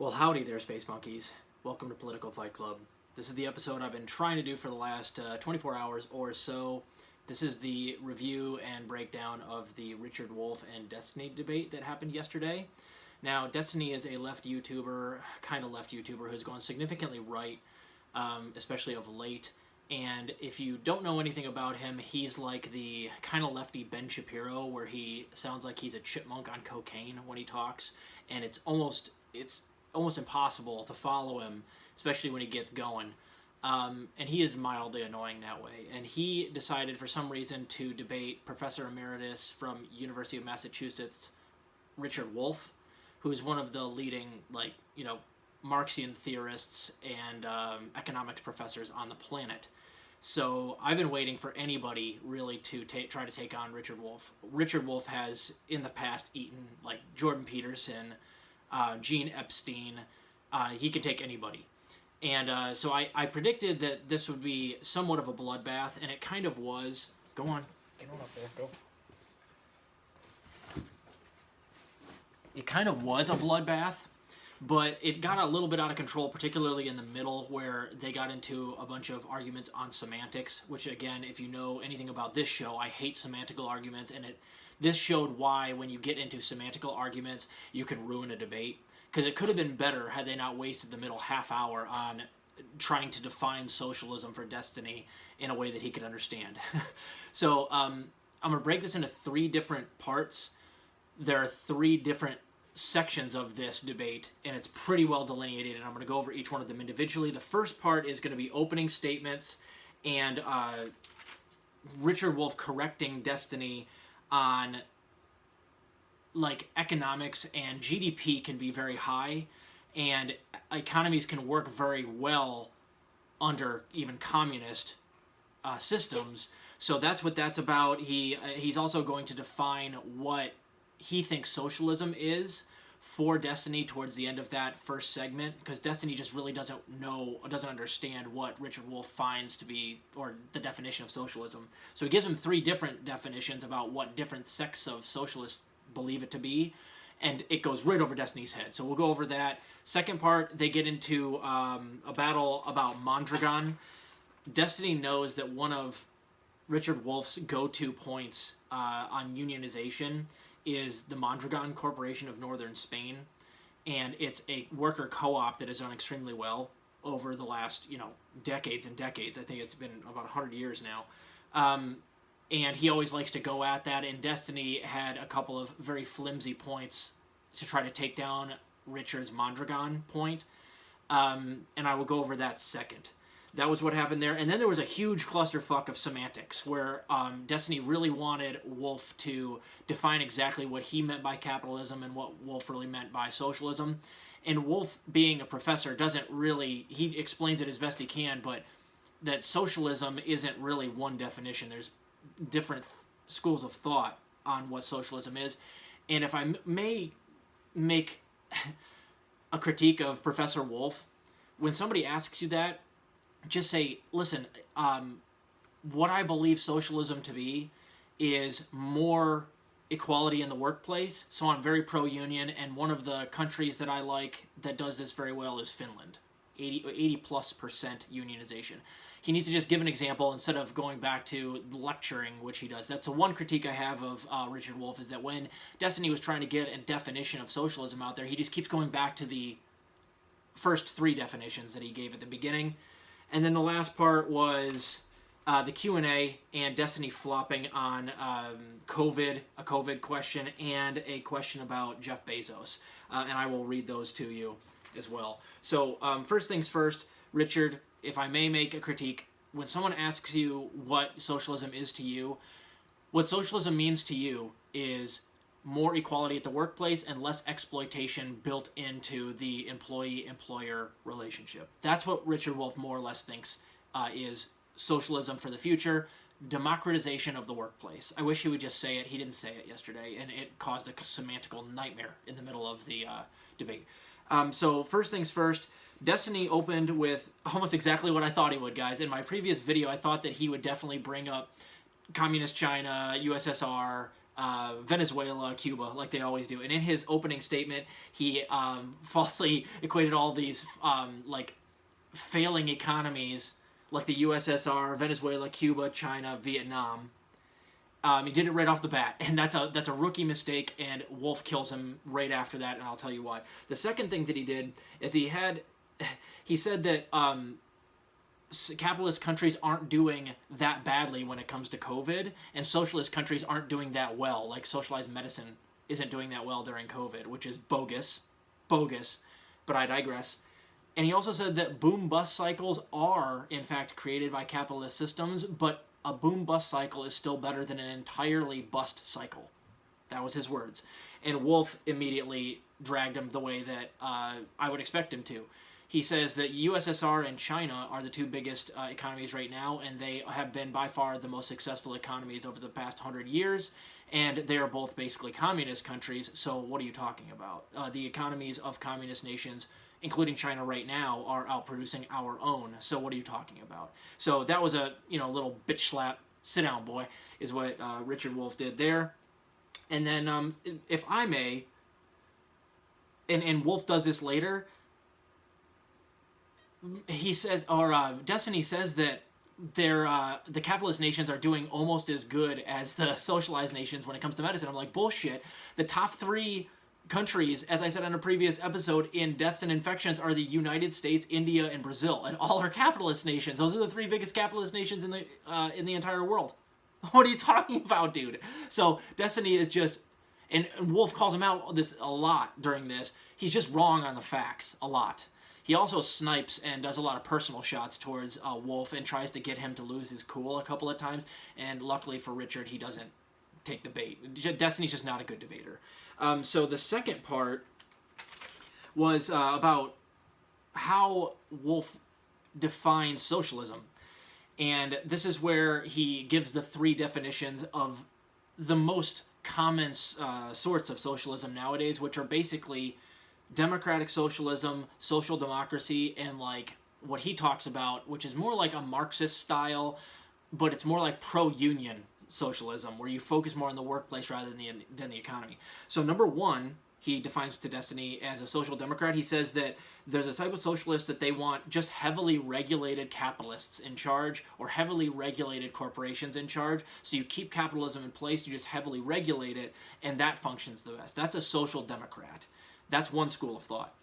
Well, howdy there, Space Monkeys. Welcome to Political Fight Club. This is the episode I've been trying to do for the last 24 hours or so. This is the review and breakdown of the Richard Wolff and Destiny debate that happened yesterday. Now, Destiny is a left YouTuber, kind of left YouTuber, who's gone significantly right, especially of late. And if you don't know anything about him, he's like the kind of lefty Ben Shapiro, where he sounds like he's a chipmunk on cocaine when he talks, and it's almost impossible to follow him, especially when he gets going. And he is mildly annoying that way. And he decided for some reason to debate Professor Emeritus from University of Massachusetts, Richard Wolff, who's one of the leading, Marxian theorists and economics professors on the planet. So I've been waiting for anybody really to try to take on Richard Wolff. Richard Wolff has, in the past, eaten like Jordan Peterson, Gene Epstein. He could take anybody. And so I predicted that this would be somewhat of a bloodbath, and it kind of was. Go on. Get on up there. Go. It kind of was a bloodbath, but it got a little bit out of control, particularly in the middle, where they got into a bunch of arguments on semantics, which, again, if you know anything about this show, I hate semantical arguments, and this showed why, when you get into semantical arguments, you can ruin a debate. Because it could have been better had they not wasted the middle half hour on trying to define socialism for Destiny in a way that he could understand. So I'm going to break this into three different parts. There are three different sections of this debate, and it's pretty well delineated, and I'm going to go over each one of them individually. The first part is going to be opening statements and Richard Wolff correcting Destiny on economics and GDP can be very high, and economies can work very well under even communist systems. So that's what that's about. He's also going to define what he thinks socialism is for Destiny towards the end of that first segment, because Destiny just really doesn't understand what Richard Wolff finds to be, or the definition of socialism. So he gives him three different definitions about what different sects of socialists believe it to be, and it goes right over Destiny's head. So we'll go over that. Second part, they get into a battle about Mondragon. Destiny knows that one of Richard Wolff's go-to points on unionization is the Mondragon Corporation of Northern Spain, and it's a worker co-op that has done extremely well over the last, decades and decades. I think it's been about 100 years now. And he always likes to go at that, and Destiny had a couple of very flimsy points to try to take down Richard's Mondragon point, and I will go over that second. That was what happened there. And then there was a huge clusterfuck of semantics where Destiny really wanted Wolff to define exactly what he meant by capitalism and what Wolff really meant by socialism. And Wolff, being a professor, he explains it as best he can, but that socialism isn't really one definition. There's different schools of thought on what socialism is. And if I may make a critique of Professor Wolff, when somebody asks you that, just say, listen, what I believe socialism to be is more equality in the workplace, so I'm very pro-union, and one of the countries that I like that does this very well is Finland. 80+% unionization. He needs to just give an example instead of going back to lecturing, which he does. That's the one critique I have of Richard Wolff, is that when Destiny was trying to get a definition of socialism out there, he just keeps going back to the first three definitions that he gave at the beginning. And then the last part was the Q&A and Destiny flopping on a COVID question, and a question about Jeff Bezos. And I will read those to you as well. So first things first, Richard, if I may make a critique, when someone asks you what socialism is to you, what socialism means to you is more equality at the workplace and less exploitation built into the employee-employer relationship. That's what Richard Wolff more or less thinks is socialism for the future. Democratization of the workplace. I wish he would just say it. He didn't say it yesterday, and it caused a semantical nightmare in the middle of the debate. So first things first, Destiny opened with almost exactly what I thought he would, guys. In my previous video, I thought that he would definitely bring up Communist China, USSR, Venezuela, Cuba, like they always do. And in his opening statement, he falsely equated all these like failing economies, like the USSR, Venezuela, Cuba, China, Vietnam. He did it right off the bat, and that's a rookie mistake. And Wolff kills him right after that, and I'll tell you why. The second thing that he did is he said that capitalist countries aren't doing that badly when it comes to COVID, and socialist countries aren't doing that well. Like socialized medicine isn't doing that well during COVID, which is bogus. But I digress. And he also said that boom-bust cycles are, in fact, created by capitalist systems, but a boom-bust cycle is still better than an entirely bust cycle. That was his words. And Wolff immediately dragged him the way that I would expect him to. He says that USSR and China are the two biggest economies right now, and they have been by far the most successful economies over the past 100 years, and they are both basically communist countries, so what are you talking about? The economies of communist nations, including China right now, are outproducing our own, so what are you talking about? So that was a little bitch slap, sit down boy, is what Richard Wolff did there. And then, if I may, and Wolff does this later, he says, or Destiny says that the capitalist nations are doing almost as good as the socialized nations when it comes to medicine. I'm like, bullshit. The top 3 countries, as I said on a previous episode, in deaths and infections are the United States, India, and Brazil, and all are capitalist nations. Those are the 3 biggest capitalist nations in the entire world. What are you talking about, dude? So Destiny is just, and Wolff calls him out this a lot during this. He's just wrong on the facts a lot. He also snipes and does a lot of personal shots towards Wolff and tries to get him to lose his cool a couple of times. And luckily for Richard, he doesn't take the bait. Destiny's just not a good debater. So the second part was about how Wolff defines socialism. And this is where he gives the 3 definitions of the most common sorts of socialism nowadays, which are basically democratic socialism, social democracy, and like what he talks about, which is more like a Marxist style, but it's more like pro-union socialism, where you focus more on the workplace rather than the economy. So number 1, he defines to Destiny as a social democrat. He says that there's a type of socialist that they want just heavily regulated capitalists in charge, or heavily regulated corporations in charge. So you keep capitalism in place, you just heavily regulate it, and that functions the best. That's a social democrat. That's one school of thought.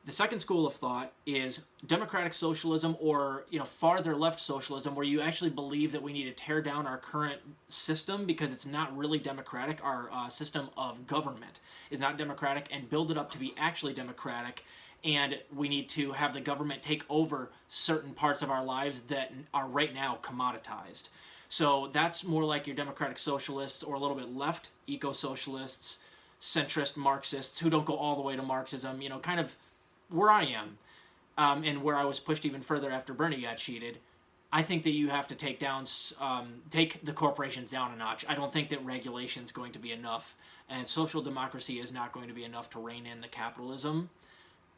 The second school of thought is democratic socialism, or farther left socialism, where you actually believe that we need to tear down our current system because it's not really democratic. Our system of government is not democratic, and build it up to be actually democratic. And we need to have the government take over certain parts of our lives that are right now commoditized. So that's more like your democratic socialists, or a little bit left, eco-socialists, centrist Marxists who don't go all the way to Marxism, kind of where I am, and where I was pushed even further after Bernie got cheated. I think that you have to take the corporations down a notch. I don't think that regulation is going to be enough, and social democracy is not going to be enough to rein in the capitalism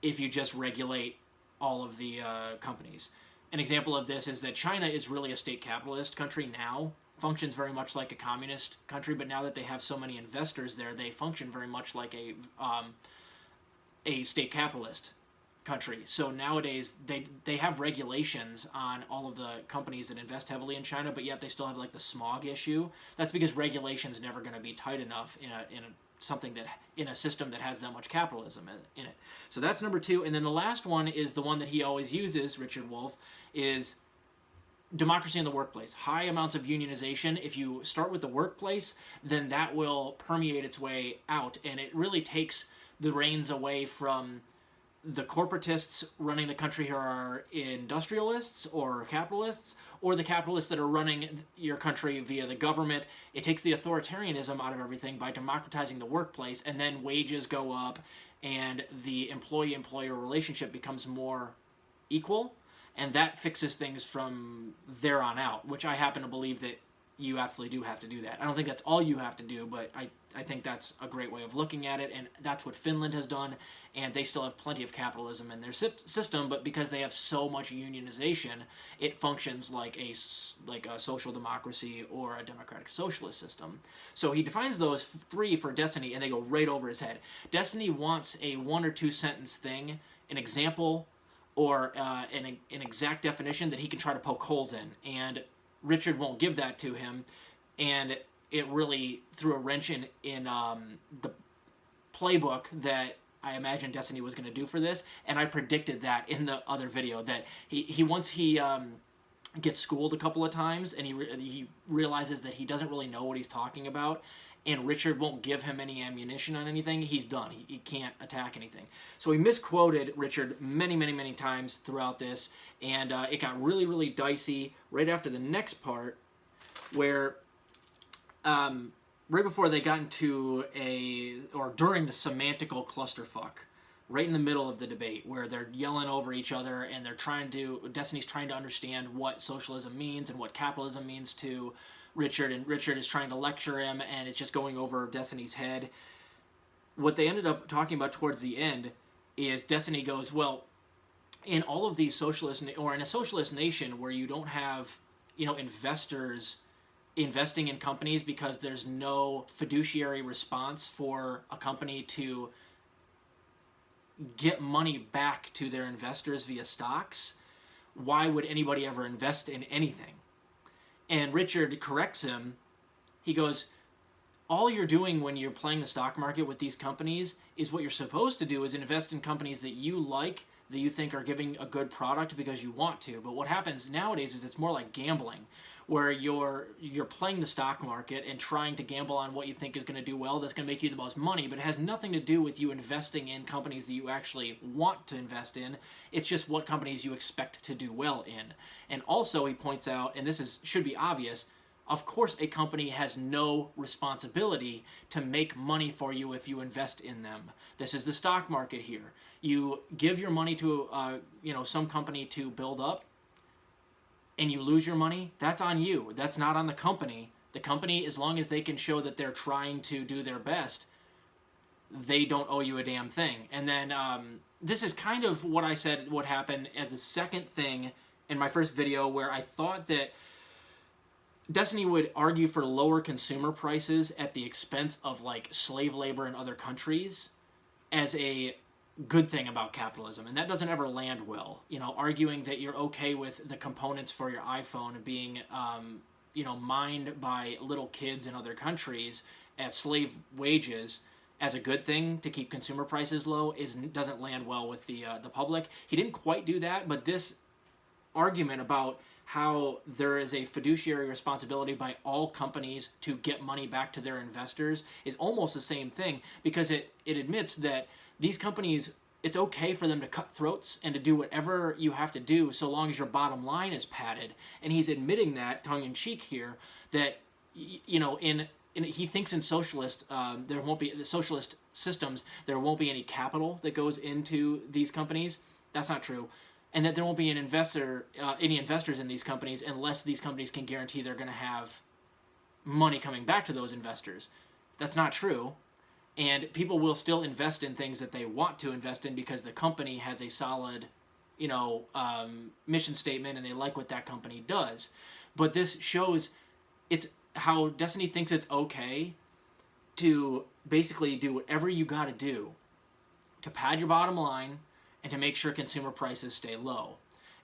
if you just regulate all of the companies. An example of this is that China is really a state capitalist country now, functions very much like a communist country, but now that they have so many investors there, they function very much like a state capitalist country. So nowadays they have regulations on all of the companies that invest heavily in China, but yet they still have like the smog issue. That's because regulation's never going to be tight enough in a system that has that much capitalism in it. So that's number 2. And then the last one is the one that he always uses, Richard Wolff, is democracy in the workplace. High amounts of unionization. If you start with the workplace, then that will permeate its way out, and it really takes the reins away from the corporatists running the country who are industrialists or capitalists, or the capitalists that are running your country via the government. It takes the authoritarianism out of everything by democratizing the workplace, and then wages go up, and the employee-employer relationship becomes more equal, and that fixes things from there on out, which I happen to believe that you absolutely do have to do that. I don't think that's all you have to do, but I think that's a great way of looking at it, and that's what Finland has done, and they still have plenty of capitalism in their system, but because they have so much unionization, it functions like a social democracy or a democratic socialist system. So he defines those three for Destiny, and they go right over his head. Destiny wants a 1 or 2 sentence thing, an example, or an exact definition that he can try to poke holes in, and Richard won't give that to him, and it really threw a wrench in the playbook that I imagined Destiny was going to do for this, and I predicted that in the other video, that he once he gets schooled a couple of times, and he realizes that he doesn't really know what he's talking about, and Richard won't give him any ammunition on anything, he's done. He can't attack anything. So he misquoted Richard many, many, many times throughout this, and it got really, really dicey right after the next part, where right before they got into during the semantical clusterfuck, right in the middle of the debate, where they're yelling over each other, and Destiny's trying to understand what socialism means and what capitalism means to Richard, and Richard is trying to lecture him, and it's just going over Destiny's head. What they ended up talking about towards the end is Destiny goes, well, in all of these or in a socialist nation where you don't have, investors investing in companies because there's no fiduciary response for a company to get money back to their investors via stocks, why would anybody ever invest in anything? And Richard corrects him. He goes, all you're doing when you're playing the stock market with these companies is what you're supposed to do is invest in companies that you like, that you think are giving a good product because you want to. But what happens nowadays is it's more like gambling, where you're playing the stock market and trying to gamble on what you think is going to do well, that's going to make you the most money, but it has nothing to do with you investing in companies that you actually want to invest in. It's just what companies you expect to do well in. And also he points out, and this should be obvious, of course a company has no responsibility to make money for you if you invest in them. This is the stock market here. You give your money to some company to build up, and you lose your money, that's on you. That's not on the company. The company, as long as they can show that they're trying to do their best, they don't owe you a damn thing. And then this is kind of what I said would happen as the second thing in my first video, where I thought that Destiny would argue for lower consumer prices at the expense of slave labor in other countries as a good thing about capitalism, and that doesn't ever land well. Arguing that you're okay with the components for your iPhone being mined by little kids in other countries at slave wages as a good thing to keep consumer prices low doesn't land well with the public. He didn't quite do that, but this argument about how there is a fiduciary responsibility by all companies to get money back to their investors is almost the same thing, because it admits that these companies, it's okay for them to cut throats and to do whatever you have to do so long as your bottom line is padded. And he's admitting that, tongue-in-cheek here, that, he thinks in socialist, there won't be, the socialist systems, there won't be any capital that goes into these companies. That's not true. And that there won't be any investors in these companies unless these companies can guarantee they're going to have money coming back to those investors. That's not true. And people will still invest in things that they want to invest in because the company has a solid, mission statement, and they like what that company does. But this shows it's how Destiny thinks it's okay to basically do whatever you got to do to pad your bottom line and to make sure consumer prices stay low.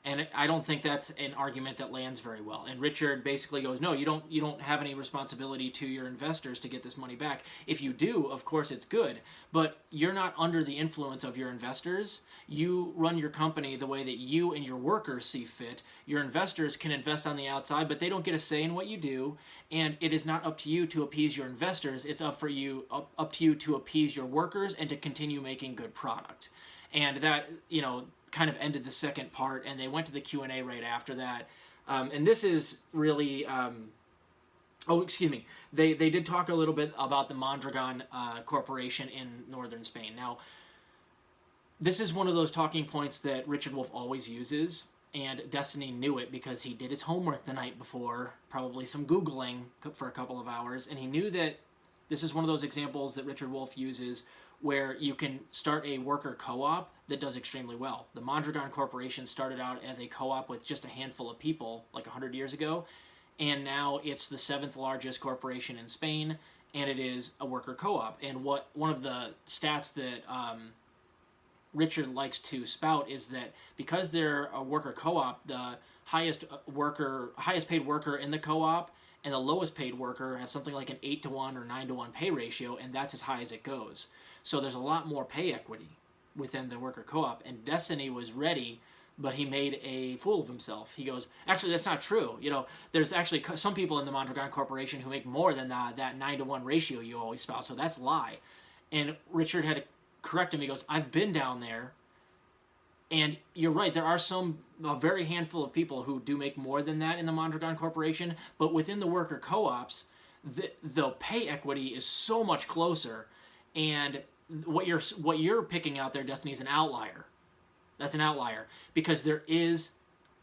And I don't think that's an argument that lands very well. And Richard basically goes, no, you don't have any responsibility to your investors to get this money back. If you do, of course it's good, but you're not under the influence of your investors. You run your company the way that you and your workers see fit. Your investors can invest on the outside, but they don't get a say in what you do. And it is not up to you to appease your investors. It's up to you to appease your workers and to continue making good product. And that, kind of ended the second part, and they went to the Q&A right after that. And this is really... They did talk a little bit about the Mondragon Corporation in northern Spain. Now, this is one of those talking points that Richard Wolff always uses, And Destiny knew it because he did his homework the night before, probably some Googling for a couple of hours, and he knew that this is one of those examples that Richard Wolff uses where you can start a worker co-op that does extremely well. The Mondragon Corporation started out as a co-op with just a handful of people like 100 years ago, and now it's the 7th largest corporation in Spain, and it is a worker co-op. And one of the stats that Richard likes to spout is that because they're a worker co-op, the highest paid worker in the co-op and the lowest paid worker have something like an 8-to-1 or 9-to-1 pay ratio, and that's as high as it goes. So there's a lot more pay equity within the worker co-op, and Destiny was ready, but he made a fool of himself. He goes, actually, that's not true. There's actually some people in the Mondragon Corporation who make more than that 9-to-1 ratio you always spout, so that's a lie. And Richard had to correct him. He goes, I've been down there, and you're right, there are a very handful of people who do make more than that in the Mondragon Corporation, but within the worker co-ops, the pay equity is so much closer, and what you're picking out there, Destiny, is an outlier. That's an outlier, because there is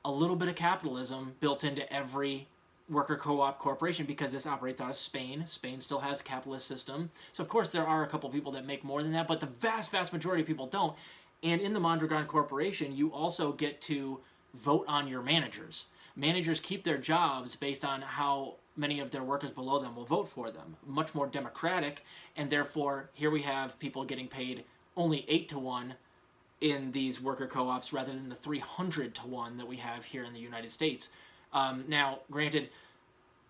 a little bit of capitalism built into every worker co-op corporation, because this operates out of Spain. Spain still has a capitalist system. So of course there are a couple people that make more than that, but the vast majority of people don't. And in the Mondragon Corporation, you also get to vote on your managers. Managers keep their jobs based on how many of their workers below them will vote for them. Much more democratic, and therefore here we have people getting paid only 8-to-1 in these worker co-ops rather than the 300-to-1 that we have here in the United States. Now, granted,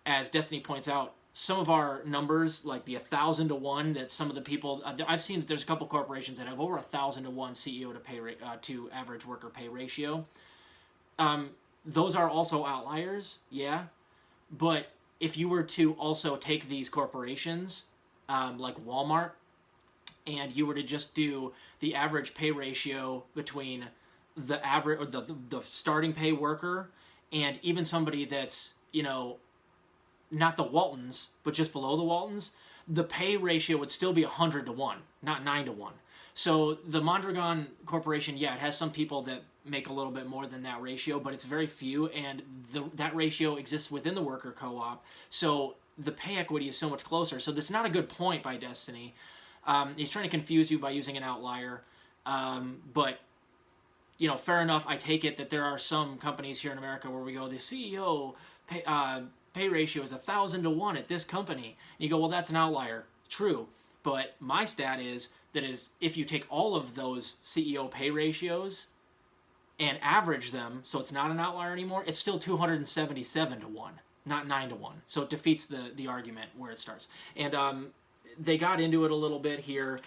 as Destiny points out, some of our numbers, like the 1,000-to-1, that some of the people, I've seen that there's a couple corporations that have over 1,000-to-1 CEO to average worker pay ratio. Those are also outliers, yeah, but if you were to also take these corporations, like Walmart, and you were to just do the average pay ratio between the average, or the starting pay worker, and even somebody that's, not the Waltons, but just below the Waltons, the pay ratio would still be 100-to-1, not 9-to-1. So the Mondragon Corporation, yeah, it has some people that make a little bit more than that ratio, but it's very few, and that ratio exists within the worker co-op, so the pay equity is so much closer. So this is not a good point by Destiny. He's trying to confuse you by using an outlier, but fair enough. I take it that there are some companies here in America where we go, the CEO pay ratio is 1,000-to-1 at this company. And you go, well, that's an outlier. True. But my stat is if you take all of those CEO pay ratios and average them, so it's not an outlier anymore, it's still 277-to-1, not 9-to-1. So it defeats the argument where it starts. And they got into it a little bit here.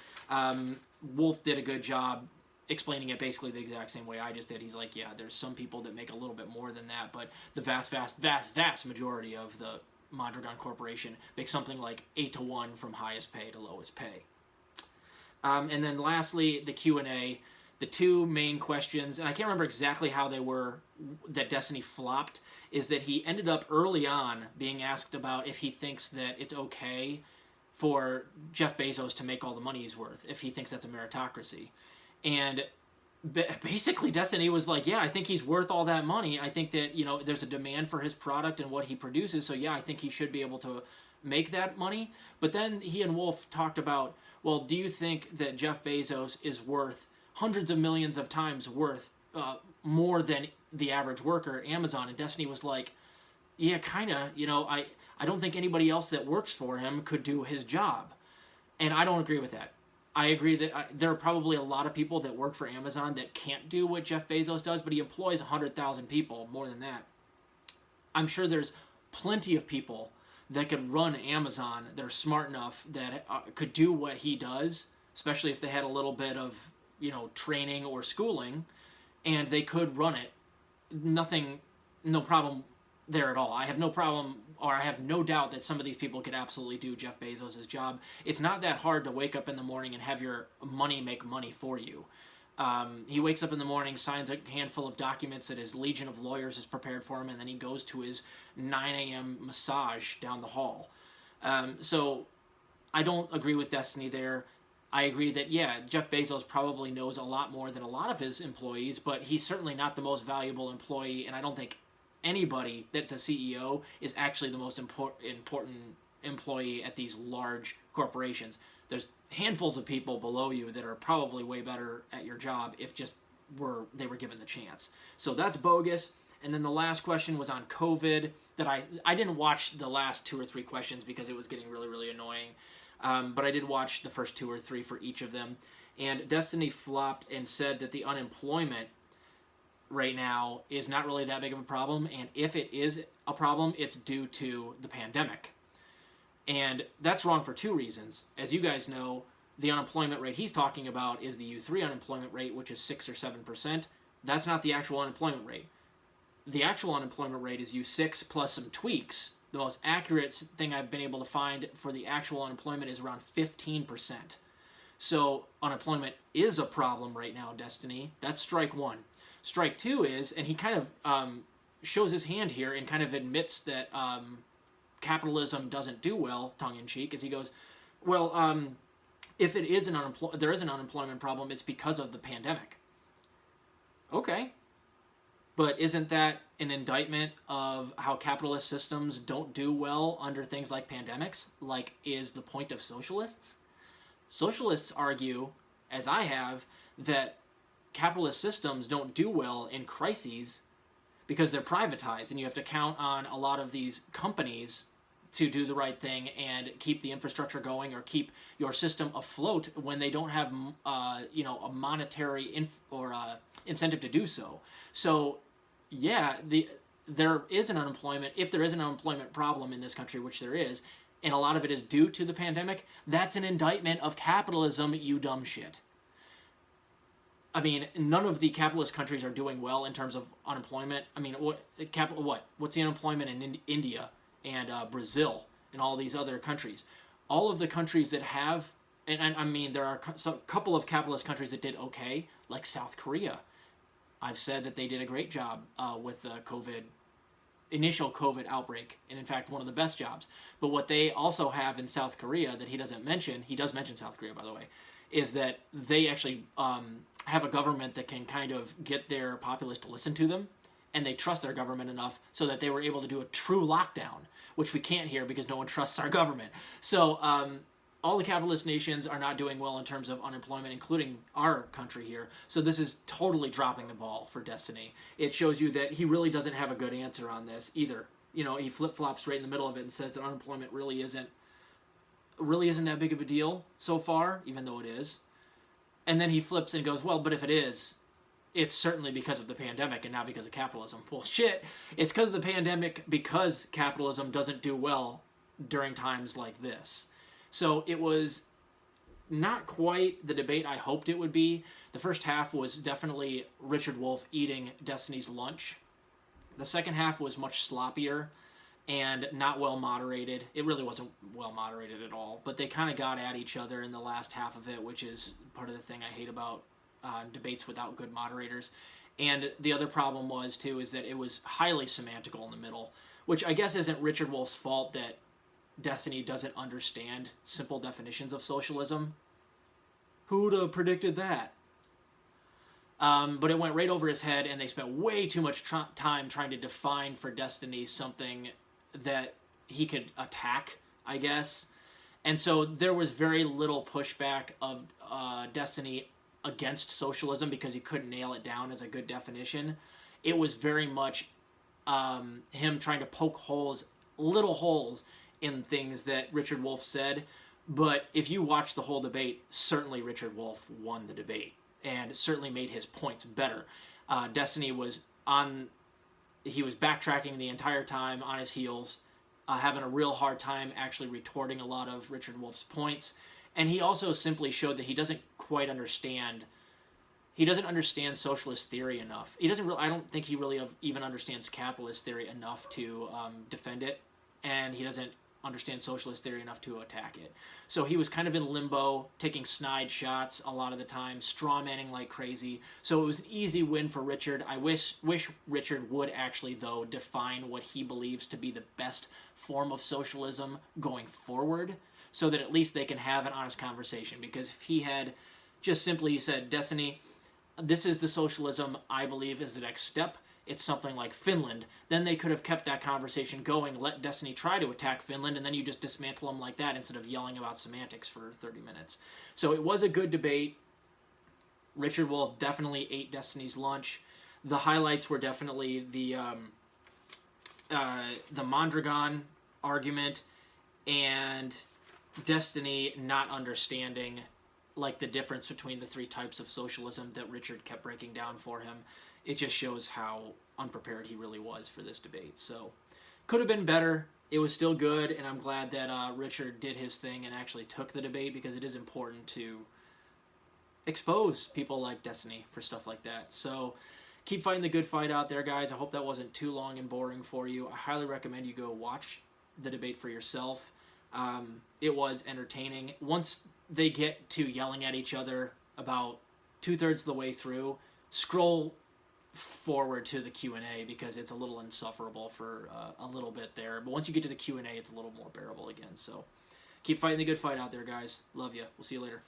Wolff did a good job explaining it basically the exact same way I just did. He's like, yeah, there's some people that make a little bit more than that, but the vast majority of the Mondragon Corporation make something like 8-to-1 from highest pay to lowest pay. And then lastly, the Q&A, the two main questions, and I can't remember exactly how they were, that Destiny flopped, is that he ended up early on being asked about if he thinks that it's okay for Jeff Bezos to make all the money he's worth, if he thinks that's a meritocracy. And basically Destiny was like, yeah, I think he's worth all that money. I think that, there's a demand for his product and what he produces, so yeah, I think he should be able to make that money. But then he and Wolff talked about, well, do you think that Jeff Bezos is worth hundreds of millions of times worth more than the average worker at Amazon? And Destiny was like, yeah, kind of, I don't think anybody else that works for him could do his job. And I don't agree with that. I agree that there are probably a lot of people that work for Amazon that can't do what Jeff Bezos does, but he employs 100,000 people, more than that. I'm sure there's plenty of people that could run Amazon that are smart enough that could do what he does, especially if they had a little bit of, training or schooling, and they could run it. No problem there at all. I have no problem, or I have no doubt that some of these people could absolutely do Jeff Bezos' job. It's not that hard to wake up in the morning and have your money make money for you. He wakes up in the morning, signs a handful of documents that his legion of lawyers has prepared for him, and then he goes to his 9 a.m. massage down the hall. So I don't agree with Destiny there. I agree that, yeah, Jeff Bezos probably knows a lot more than a lot of his employees, but he's certainly not the most valuable employee, and I don't think anybody that's a CEO is actually the most important employee at these large corporations. There's handfuls of people below you that are probably way better at your job if just they were given the chance. So that's bogus. And then the last question was on COVID. That I didn't watch the last 2 or 3 questions because it was getting really, really annoying. But I did watch the first 2 or 3 for each of them. And Destiny flopped and said that the unemployment right now is not really that big of a problem. And if it is a problem, it's due to the pandemic. And that's wrong for 2 reasons. As you guys know, the unemployment rate he's talking about is the U3 unemployment rate, which is 6 or 7%. That's not the actual unemployment rate. The actual unemployment rate is U6 plus some tweaks. The most accurate thing I've been able to find for the actual unemployment is around 15%. So unemployment is a problem right now, Destiny. That's strike 1. Strike 2 is, and he kind of shows his hand here and kind of admits that capitalism doesn't do well, tongue-in-cheek, as he goes, well, if it is there is an unemployment problem, it's because of the pandemic. Okay. But isn't that an indictment of how capitalist systems don't do well under things like pandemics, like is the point of socialists? Socialists argue, as I have, that capitalist systems don't do well in crises because they're privatized, and you have to count on a lot of these companies to do the right thing and keep the infrastructure going or keep your system afloat when they don't have a monetary incentive to do so. So yeah, there is an unemployment. If there is an unemployment problem in this country, which there is, and a lot of it is due to the pandemic, that's an indictment of capitalism, you dumb shit. I mean, none of the capitalist countries are doing well in terms of unemployment. I mean, what's the unemployment in India and Brazil and all these other countries? All of the countries that have, and I mean, there are a couple of capitalist countries that did okay, like South Korea. I've said that they did a great job with the initial COVID outbreak, and in fact, one of the best jobs. But what they also have in South Korea that he doesn't mention, he does mention South Korea, by the way, is that they actually have a government that can kind of get their populace to listen to them, and they trust their government enough so that they were able to do a true lockdown, which we can't here because no one trusts our government. So all the capitalist nations are not doing well in terms of unemployment, including our country here. So this is totally dropping the ball for Destiny. It shows you that he really doesn't have a good answer on this either. You know, he flip-flops right in the middle of it and says that unemployment really isn't that big of a deal so far, even though it is. And then he flips and goes, well, but if it is, it's certainly because of the pandemic and not because of capitalism. Well, shit, it's because of the pandemic because capitalism doesn't do well during times like this. So it was not quite the debate I hoped it would be. The first half was definitely Richard Wolff eating Destiny's lunch. The second half was much sloppier and not well moderated. It really wasn't well moderated at all, but they kind of got at each other in the last half of it, which is part of the thing I hate about debates without good moderators. And the other problem was, too, is that it was highly semantical in the middle, which I guess isn't Richard Wolff's fault that Destiny doesn't understand simple definitions of socialism. Who'd have predicted that? But it went right over his head, and they spent way too much time trying to define for Destiny something that he could attack, I guess. And so there was very little pushback of Destiny against socialism because he couldn't nail it down as a good definition. It was very much him trying to poke little holes in things that Richard Wolff said. But if you watch the whole debate, certainly Richard Wolff won the debate and certainly made his points better. Destiny was backtracking the entire time on his heels, having a real hard time actually retorting a lot of Richard Wolff's points. And he also simply showed that he doesn't quite understand. He doesn't understand socialist theory enough. I don't think he really even understands capitalist theory enough to defend it, and he doesn't understand socialist theory enough to attack it. So he was kind of in limbo, taking snide shots a lot of the time, strawmanning like crazy. So it was an easy win for Richard. I wish Richard would actually, though, define what he believes to be the best form of socialism going forward, so that at least they can have an honest conversation. Because if he had just simply said, Destiny, this is the socialism I believe is the next step, it's something like Finland, then they could have kept that conversation going, let Destiny try to attack Finland, and then you just dismantle them like that instead of yelling about semantics for 30 minutes. So it was a good debate. Richard Wolff definitely ate Destiny's lunch. The highlights were definitely the Mondragon argument and Destiny not understanding like the difference between the three types of socialism that Richard kept breaking down for him. It just shows how unprepared he really was for this debate. So, could have been better. It was still good, and I'm glad that Richard did his thing and actually took the debate, because it is important to expose people like Destiny for stuff like that. So, keep fighting the good fight out there, guys. I hope that wasn't too long and boring for you. I highly recommend you go watch the debate for yourself. It was entertaining. Once they get to yelling at each other about 2/3 of the way through, scroll forward to the Q&A, because it's a little insufferable for a little bit there. But once you get to the Q&A, it's a little more bearable again. So keep fighting the good fight out there, guys. Love you. We'll see you later.